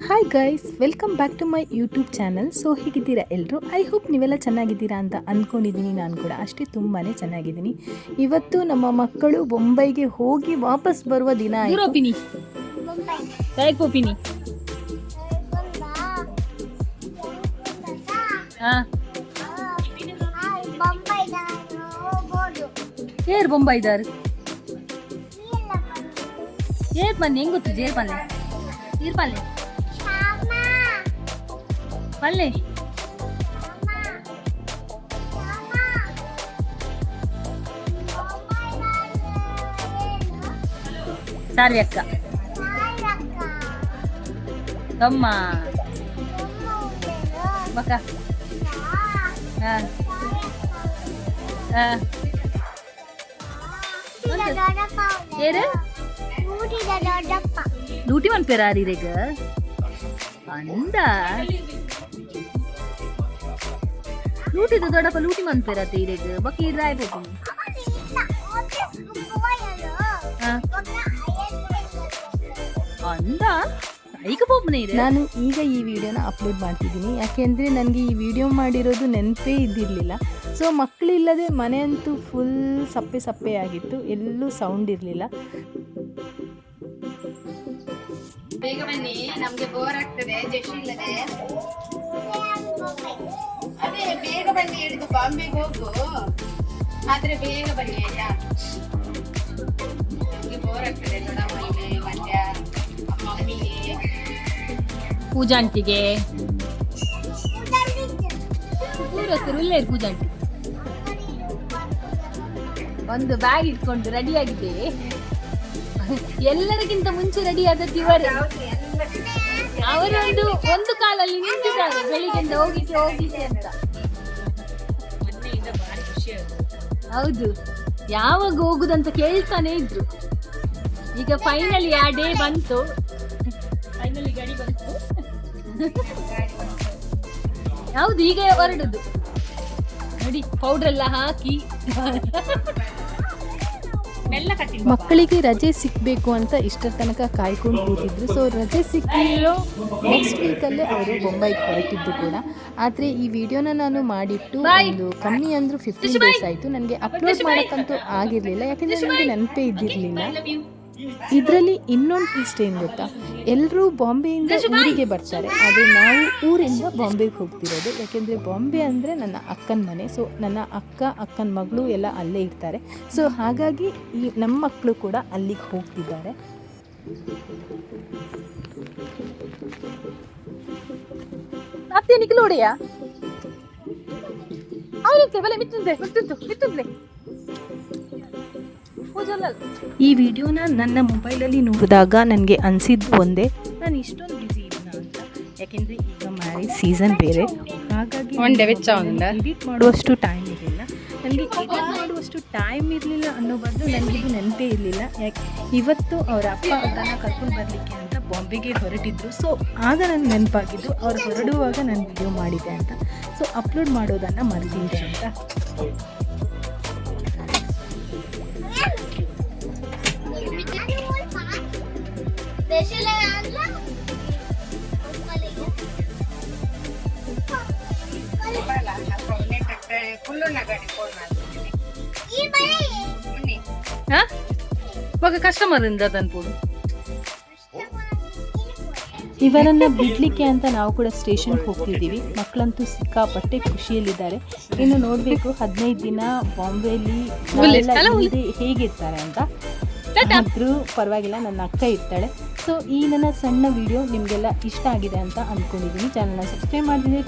Hi guys, welcome back to my YouTube channel. So ಹೇಗಿದ್ದೀರಾ ಎಲ್ಲರೂ? I hope ನೀವೆಲ್ಲ ಚೆನ್ನಾಗಿದ್ದೀರಾ ಅಂತ ಅಂದ್ಕೊಂಡಿದ್ದೀನಿ. ನಾನು ಕೂಡ ಅಷ್ಟೇ ತುಂಬಾ ಚೆನ್ನಾಗಿದ್ದೀನಿ. ಇವತ್ತು ನಮ್ಮ ಮಕ್ಕಳು ಬೊಂಬೈಗೆ ಹೋಗಿ ವಾಪಸ್ ಬರುವ ದಿನ ಆಯಿತು. ಏರ್ ಬೊಂಬೈದಾರ್ ಏರ್ ಬನ್ನಿ ಹೆಂಗ್ ಗೊತ್ತು ಜೇರ್ ಪಲ್ಲೆ ನೀರ್ ಪಲ್ಲೆ ಪಲ್ಲೆ ಸಾರ್ವಿ ಅಕ್ಕ ತಮ್ಮ ಬಕ ಏರು ಲೂಟಿ ಮನ್ಪೇರ ಆರಿರೇಗ ಅಂದ ಲೂಟಿದ ದೊಡ್ಡಪ್ಪ ಲೂಟಿ ಮನ್ಪೇರ ತೀರೇಗ ಬಕ್ಕ ಇಡ್ರ ಆಯ್ತು ಅಂದ ಐಕ ಪೋಪ್ನೇ ಇದೆ. ನಾನು ಈಗ ಈ ವಿಡಿಯೋನ ಅಪ್ಲೋಡ್ ಮಾಡ್ತಿದ್ದೀನಿ, ಯಾಕೆಂದರೆ ನನಗೆ ಈ ವಿಡಿಯೋ ಮಾಡಿರೋದು ನೆನಪೇ ಇದ್ದಿರಲಿಲ್ಲ. ಸೊ ಮಕ್ಕಳಿಲ್ಲದೆ ಮನೆ ಅಂತೂ ಫುಲ್ ಸಪ್ಪೆ ಸಪ್ಪೆ ಆಗಿತ್ತು, ಎಲ್ಲೂ ಸೌಂಡ್ ಇರಲಿಲ್ಲ. ಬೇಗ ಬನ್ನಿ, ನಮ್ಗೆ ಬೋರ್ ಆಗ್ತದೆ. ಜೆಶ್ ಇಲ್ಲದೆ ಅದೇ ಬೇಗ ಬನ್ನಿ, ಹಿಡಿದು ಬಾಂಬೆಗೆ ಹೋಗು. ಆದ್ರೆ ಬೇಗ ಬನ್ನಿ ಆಯ್ತಾ? ನಮ್ಗೆ ಬೋರ್ ಆಗ್ತದೆ. ದೊಡ್ಡಮ್ಮನಿಗೆ ಮಂಡ್ಯ ಮಮ್ಮಿಗೆ ಪೂಜಾ ಆಂಟಿಗೆ ಇಲ್ಲೇ ಪೂಜಾ ಆಂಟಿ ಒಂದು ಬ್ಯಾಗ್ ಇಟ್ಕೊಂಡು ರೆಡಿ ಆಗಿದೆ. ಎಲ್ಲರಿಗಿಂತ ಮುಂಚೆ ರೆಡಿ ಆದದ್ದು ಇವರು. ಅವರು ಒಂದು ಕಾಲಲ್ಲಿ ನಿಂತಿದ್ದಾರೆ, ಬೆಳಿಗ್ಗೆಯಿಂದ ಹೋಗಿದ್ದೆ ಅಂತ. ಹೌದು, ಯಾವಾಗ ಹೋಗುದಂತ ಕೇಳ್ತಾನೆ ಇದ್ರು. ಈಗ ಫೈನಲಿ ಆ ಡೇ ಬಂತು, ಫೈನಲಿ ಗಾಡಿ ಬಂತು. ಹೌದು, ಈಗ ಹೊರಡುದು ನೋಡಿ, ಪೌಡರ್ ಎಲ್ಲ ಹಾಕಿ ಮಕ್ಕಳಿಗೆ ರಜೆ ಸಿಗಬೇಕು ಅಂತ ಇಷ್ಟರ ತನಕ ಕಾಯ್ಕೊಂಡು ಕೂತಿದ್ರು. ಸೊ ರಜೆ ಸಿಕ್ಕಿರೋ ನೆಕ್ಸ್ಟ್ ವೀಕಲ್ಲೇ ಅವರು ಬೊಂಬೈಗೆ ಹೊರಟಿದ್ದು ಕೂಡ. ಆದರೆ ಈ ವಿಡಿಯೋನ ನಾನು ಮಾಡಿಟ್ಟು ಒಂದು ಕಮ್ಮಿ ಅಂದರೂ 15 ಡೇಸ್ ಆಯಿತು. ನನಗೆ ಅಪ್ಲೋಡ್ ಮಾಡೋಕ್ಕಂತೂ ಆಗಿರಲಿಲ್ಲ, ಯಾಕೆಂದರೆ ನನಗೆ ನೆನಪೇ ಇದ್ದಿರಲಿಲ್ಲ. ಇದರಲ್ಲಿ ಇನ್ನೊಂದು ಟ್ವಿಸ್ಟ್ ಏನು ಗೊತ್ತಾ, ಎಲ್ಲರೂ ಬಾಂಬೆಯಿಂದ ಊರಿಗೆ ಬರ್ತಾರೆ, ಆದರೆ ನಾವು ಊರಿಂದ ಬಾಂಬೆಗೆ ಹೋಗ್ತಿರೋದು. ಯಾಕೆಂದರೆ ಬಾಂಬೆ ಅಂದರೆ ನನ್ನ ಅಕ್ಕನ ಮನೆ. ಸೊ ನನ್ನ ಅಕ್ಕನ ಮಗಳು ಎಲ್ಲ ಅಲ್ಲೇ ಇರ್ತಾರೆ. ಸೊ ಹಾಗಾಗಿ ಈ ನಮ್ಮ ಮಕ್ಕಳು ಕೂಡ ಅಲ್ಲಿಗೆ ಹೋಗ್ತಿದ್ದಾರೆ. ನೋಡಿಯಾ ಈ ವಿಡಿಯೋನ ನನ್ನ ಮೊಬೈಲಲ್ಲಿ ನೋಡಿದಾಗ ನನಗೆ ಅನಿಸಿದ್ದು ಒಂದೇ, ನಾನು ಇಷ್ಟೊಂದು ಬ್ಯುಸಿ ಇದ್ದೀನ ಅಂತ. ಯಾಕೆಂದರೆ ಈಗ ಮ್ಯಾರೇಜ್ ಸೀಸನ್ ಬೇರೆ, ಹಾಗಾಗಿ ಎಡಿಟ್ ಮಾಡುವಷ್ಟು ಟೈಮ್ ಇರಲಿಲ್ಲ ನನಗೆ. ಎಡಿಟ್ ಮಾಡುವಷ್ಟು ಟೈಮ್ ಇರಲಿಲ್ಲ ಅನ್ನೋ ಬದಲು ನನಗಿದು ನೆನಪೇ ಇರಲಿಲ್ಲ. ಯಾಕೆ ಇವತ್ತು ಅವರ ಅಪ್ಪ ಅವರನ್ನು ಕರ್ಕೊಂಡು ಬರಲಿಕ್ಕೆ ಅಂತ ಬಾಂಬೆಗೆ ಹೊರಟಿದ್ರು. ಸೊ ಆಗ ನನಗೆ ನೆನಪಾಗಿದ್ದು ಅವ್ರು ಹೊರಡುವಾಗ ನಾನು ವಿಡಿಯೋ ಮಾಡಿದೆ ಅಂತ. ಸೊ ಅಪ್ಲೋಡ್ ಮಾಡೋದನ್ನು ಮರೆತಿದ್ದೆ ಅಂತ. ಕಸ್ಟಮರ್ ಇಂದ ತಂದ್ಕೊಡು. ಇವರನ್ನು ಬಿಡಲಿಕ್ಕೆ ಅಂತ ನಾವು ಕೂಡ ಸ್ಟೇಷನ್ಗೆ ಹೋಗ್ತಿದ್ದೀವಿ. ಮಕ್ಕಳಂತೂ ಸಿಕ್ಕಾಪಟ್ಟೆ ಖುಷಿಯಲ್ಲಿದ್ದಾರೆ. ಇನ್ನು ನೋಡಬೇಕು 15 ದಿನ ಬಾಂಬೆಯಲ್ಲಿ ಹೇಗಿರ್ತಾರೆ ಅಂತ. ಆದರೂ ಪರವಾಗಿಲ್ಲ, ನನ್ನ ಅಕ್ಕ ಇರ್ತಾಳೆ. ಸೊ ಈ ನನ್ನ ಸಣ್ಣ ವಿಡಿಯೋ ನಿಮಗೆಲ್ಲ ಇಷ್ಟ ಆಗಿದೆ ಅಂತ ಅಂದ್ಕೊಂಡಿದ್ದೀನಿ. ಚಾನಲ್ನ ಸಬ್ಸ್ಕ್ರೈಬ್ ಮಾಡಿದ್ರೆ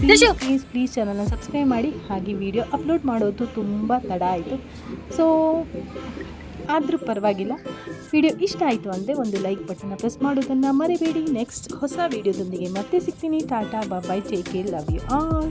ಪ್ಲೀಸ್ ಚಾನಲ್ನ ಸಬ್ಸ್ಕ್ರೈಬ್ ಮಾಡಿ. ಹಾಗೆ ವಿಡಿಯೋ ಅಪ್ಲೋಡ್ ಮಾಡೋದು ತುಂಬ ತಡ ಆಯಿತು. ಸೊ ಆದರೂ ಪರವಾಗಿಲ್ಲ, ವಿಡಿಯೋ ಇಷ್ಟ ಆಯಿತು ಅಂದರೆ ಒಂದು ಲೈಕ್ ಬಟನ್ನ ಪ್ರೆಸ್ ಮಾಡೋದನ್ನು ಮರಿಬೇಡಿ. ನೆಕ್ಸ್ಟ್ ಹೊಸ ವಿಡಿಯೋದೊಂದಿಗೆ ಮತ್ತೆ ಸಿಗ್ತೀನಿ. Tata, bye, take care, love you all.